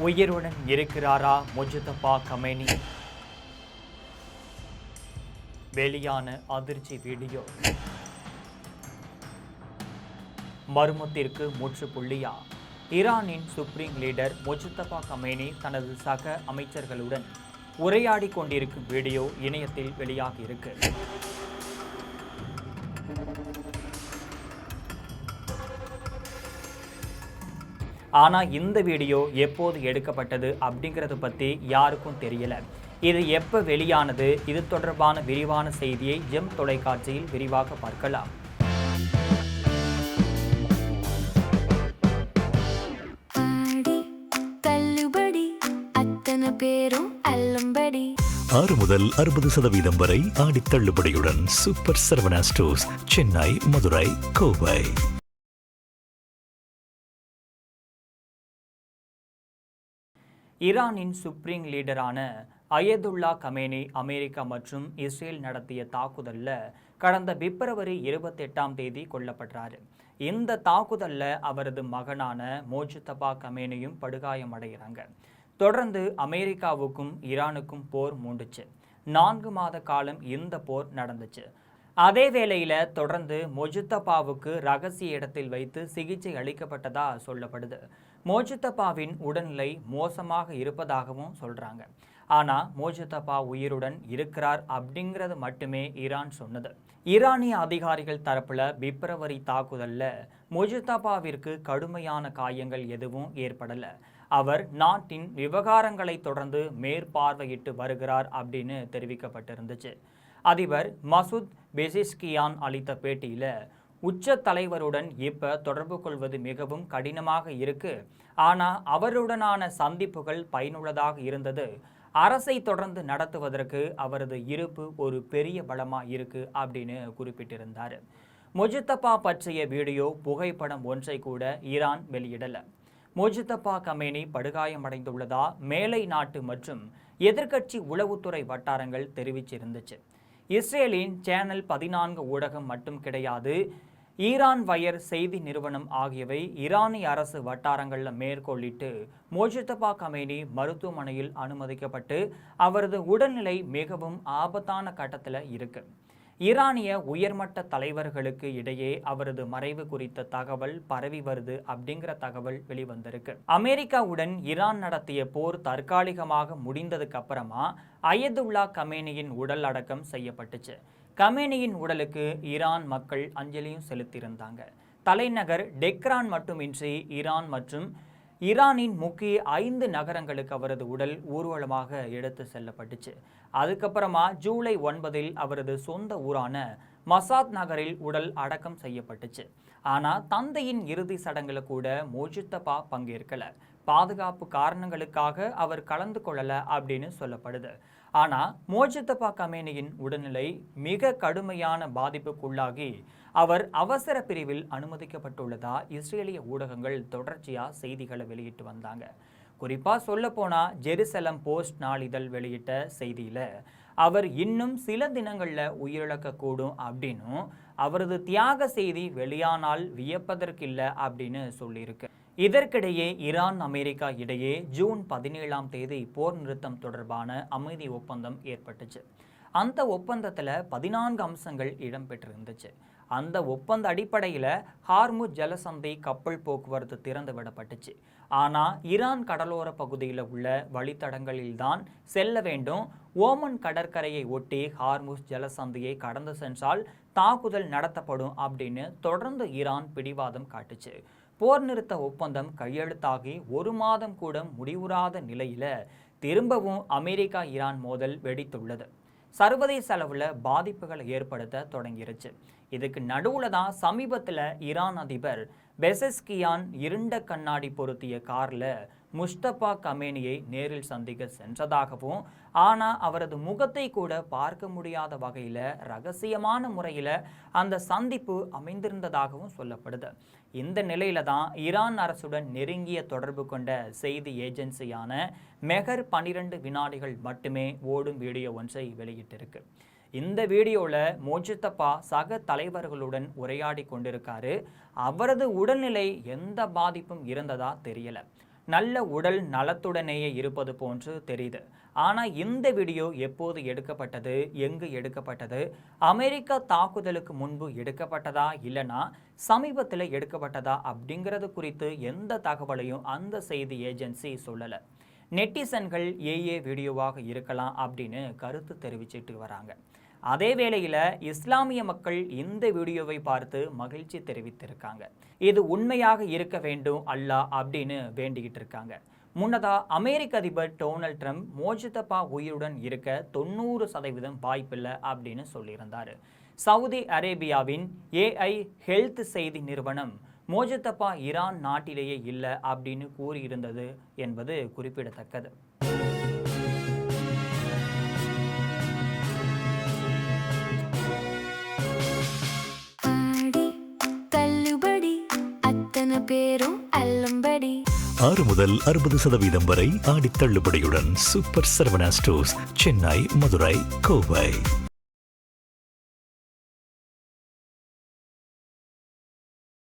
உயிருடன் இருக்கிறாரா முஜ்தபா கமேனி? வெளியான அதிர்ச்சி வீடியோ. மர்மத்திற்கு முற்றுப்புள்ளியா? ஈரானின் சுப்ரீம் லீடர் முஜ்தபா கமேனி தனது சக அமைச்சர்களுடன் உரையாடி கொண்டிருக்கும் வீடியோ இணையத்தில் வெளியாகியிருக்கு. ஆனால் இந்த வீடியோ எப்போது எடுக்கப்பட்டது அப்படிங்கிறத பற்றி யாருக்கும் தெரியல. இது எப்போ வெளியானது? இது தொடர்பான விரிவான செய்தியை ஜெம் தொலைக்காட்சியில் விரிவாக பார்க்கலாம். முதல் 60% வரை ஆடி தள்ளுபடியுடன் சூப்பர் சரவணா ஸ்டோர்ஸ், சென்னை, மதுரை, கோவை. ஈரானின் சுப்ரீம் லீடரான அயதுல்லா கமேனி அமெரிக்கா மற்றும் இஸ்ரேல் நடத்திய தாக்குதலில் கடந்த பிப்ரவரி 28 கொல்லப்பட்டார். இந்த தாக்குதலில் அவரது மகனான முஜ்தபா கமேனியும் படுகாயமடைகிறாங்க. தொடர்ந்து அமெரிக்காவுக்கும் ஈரானுக்கும் போர் மூண்டுச்சு. 4 மாத காலம் இந்த போர் நடந்துச்சு. அதே வேளையில் தொடர்ந்து முஜ்தபாவுக்கு ரகசிய இடத்தில் வைத்து சிகிச்சை அளிக்கப்பட்டதா சொல்லப்படுது. முஜ்தபாவின் உடல்நிலை மோசமாக இருப்பதாகவும் சொல்கிறாங்க. ஆனால் முஜ்தபா உயிருடன் இருக்கிறார் அப்படிங்கிறது மட்டுமே ஈரான் சொன்னது. ஈரானிய அதிகாரிகள் தரப்புல பிப்ரவரி தாக்குதலில் முஜ்தபாவிற்கு கடுமையான காயங்கள் எதுவும் ஏற்படலை. அவர் நாட்டின் விவகாரங்களை தொடர்ந்து மேற்பார்வையிட்டு வருகிறார் அப்படின்னு தெரிவிக்கப்பட்டிருந்துச்சு. அதிபர் மசூத் பெசிஷ்கியான் அளித்த பேட்டியில் உச்ச தலைவருடன் இப்போ தொடர்பு கொள்வது மிகவும் கடினமாக இருக்கு, ஆனால் அவருடனான சந்திப்புகள் பயனுள்ளதாக இருந்தது. அரசை தொடர்ந்து நடத்துவதற்கு அவரது இருப்பு ஒரு பெரிய பலமாக இருக்கு அப்படின்னு குறிப்பிட்டிருந்தார். முஜ்தபா பற்றிய வீடியோ புகைப்படம் ஒன்றை கூட ஈரான் வெளியிடலை. முஜ்தபா கமேனி படுகாயமடைந்துள்ளதா மேலை நாட்டு மற்றும் எதிர்க்கட்சி உளவுத்துறை வட்டாரங்கள் தெரிவிச்சிருந்துச்சு. இஸ்ரேலின் சேனல் 14 ஊடகம் மட்டும் கிடையாது, ஈரான் வயர் செய்தி நிறுவனம் ஆகியவை ஈரானிய அரசு வட்டாரங்களில் மேற்கோளிட்டு முஜ்தபா கமேனி மருத்துவமனையில் அனுமதிக்கப்பட்டு அவரது உடல்நிலை மிகவும் ஆபத்தான கட்டத்தில் இருக்கு. ஈரானிய உயர்மட்ட தலைவர்களுக்கு இடையே அவரது மறைவு குறித்த தகவல் பரவி வருது அப்படிங்கிற தகவல் வெளிவந்திருக்கு. அமெரிக்காவுடன் ஈரான் நடத்திய போர் தற்காலிகமாக முடிந்ததுக்கு அப்புறமா அயதுல்லா கமேனியின் உடல் அடக்கம் செய்யப்பட்டுச்சு. கமேனியின் உடலுக்கு ஈரான் மக்கள் அஞ்சலியும் செலுத்தியிருந்தாங்க. தலைநகர் டெக்ரான் மட்டுமின்றி ஈரான் மற்றும் ஈரானின் முக்கிய 5 நகரங்களுக்கு அவரது உடல் ஊர்வலமாக எடுத்து செல்லப்பட்டுச்சு. அதுக்கப்புறமா ஜூலை 9 அவரது சொந்த ஊரான மசாத் நகரில் உடல் அடக்கம் செய்யப்பட்டுச்சு. ஆனால் தந்தையின் இறுதி சடங்குல கூட முஜ்தபா பங்கேற்கல. பாதுகாப்பு காரணங்களுக்காக அவர் கலந்து கொள்ளல அப்படின்னு சொல்லப்படுது. ஆனால் முஜ்தபா கமேனியின் உடல்நிலை மிக கடுமையான பாதிப்புக்குள்ளாகி அவர் அவசர பிரிவில் அனுமதிக்கப்பட்டுள்ளதா இஸ்ரேலிய ஊடகங்கள் தொடர்ச்சியாக செய்திகளை வெளியிட்டு வந்தாங்க. குறிப்பாக சொல்லப்போனால் ஜெருசலம் போஸ்ட் நாளிதழ் வெளியிட்ட செய்தியில் அவர் இன்னும் சில தினங்களில் உயிரிழக்கக்கூடும் அப்படின்னும் அவரது தியாக செய்தி வெளியானால் வியப்பதற்கில்லை அப்படின்னு சொல்லியிருக்கு. இதற்கிடையே ஈரான் அமெரிக்கா இடையே ஜூன் 17 போர் நிறுத்தம் தொடர்பான அமைதி ஒப்பந்தம் ஏற்பட்டுச்சு. அந்த ஒப்பந்தத்தில் 14 அம்சங்கள் இடம்பெற்றிருந்துச்சு. அந்த ஒப்பந்த அடிப்படையில் ஹார்முஸ் ஜலசந்தி கப்பல் போக்குவரத்து திறந்து விடப்பட்டுச்சு. ஆனால் ஈரான் கடலோர பகுதியில் உள்ள வழித்தடங்களில்தான் செல்ல வேண்டும். ஓமன் கடற்கரையை ஒட்டி ஹார்முஸ் ஜலசந்தியை கடந்து சென்றால் தாக்குதல் நடத்தப்படும் அப்படின்னு தொடர்ந்து ஈரான் பிடிவாதம் காட்டுச்சு. போர் நிறுத்த ஒப்பந்தம் கையெழுத்தாகி 1 மாதம் கூட முடிவுறாத நிலையில திரும்பவும் அமெரிக்கா ஈரான் மோதல் வெடித்துள்ளது. சர்வதேச அளவில் பாதிப்புகளை ஏற்படுத்த தொடங்கிருச்சு. இதுக்கு நடுவில் தான் சமீபத்தில் ஈரான் அதிபர் பெசஸ்கியான் இருண்ட கண்ணாடி பொருத்திய காரில் முஜ்தபா கமேனியை நேரில் சந்திக்க சென்றதாகவும், ஆனால் அவரது முகத்தை கூட பார்க்க முடியாத வகையில் ரகசியமான முறையில் அந்த சந்திப்பு அமைந்திருந்ததாகவும் சொல்லப்படுது. இந்த நிலையில தான் ஈரான் அரசுடன் நெருங்கிய தொடர்பு கொண்ட செய்தி ஏஜென்சியான மெஹர் 12 வினாடிகள் மட்டுமே ஓடும் வீடியோ ஒன்றை வெளியிட்டிருக்கு. இந்த வீடியோவில் முஜ்தபா சக தலைவர்களுடன் உரையாடி கொண்டிருக்காரு. அவரது உடல்நிலை எந்த பாதிப்பும் இருந்ததா தெரியல. நல்ல உடல் நலத்துடனேயே இருப்பது போன்று தெரியுது. ஆனால் இந்த வீடியோ எப்போது எடுக்கப்பட்டது, எங்கு எடுக்கப்பட்டது, அமெரிக்கா தாக்குதலுக்கு முன்பு எடுக்கப்பட்டதா இல்லைனா சமீபத்தில் எடுக்கப்பட்டதா அப்படிங்கிறது குறித்து எந்த தகவலையும் அந்த செய்தி ஏஜென்சி சொல்லலை. நெட்டிசன்கள் வீடியோவாக இருக்கலாம் அப்படின்னு கருத்து தெரிவிச்சிட்டு வராங்க. அதே வேளையில் இஸ்லாமிய மக்கள் இந்த வீடியோவை பார்த்து மகிழ்ச்சி தெரிவித்திருக்காங்க. இது உண்மையாக இருக்க வேண்டும் அல்லாஹ் அப்படின்னு வேண்டிக்கிட்டு இருக்காங்க. முன்னதா அமெரிக்க அதிபர் டொனால்ட் ட்ரம்ப் மோஜிதபா உயிருடன் இருக்க 90% வாய்ப்பில்லை அப்படின்னு சொல்லியிருந்தார். சவுதி அரேபியாவின் AI ஹெல்த் செய்தி நிறுவனம் மோஜிதபா ஈரான் நாட்டிலேயே இல்லை அப்படின்னு கூறியிருந்தது என்பது குறிப்பிடத்தக்கது. பேரும் அல்லம்படி 6 முதல் 60% வரை ஆடி தள்ளுபடியுடன் சூப்பர் சரவணா ஸ்டோர்ஸ், சென்னை, மதுரை, கோவை.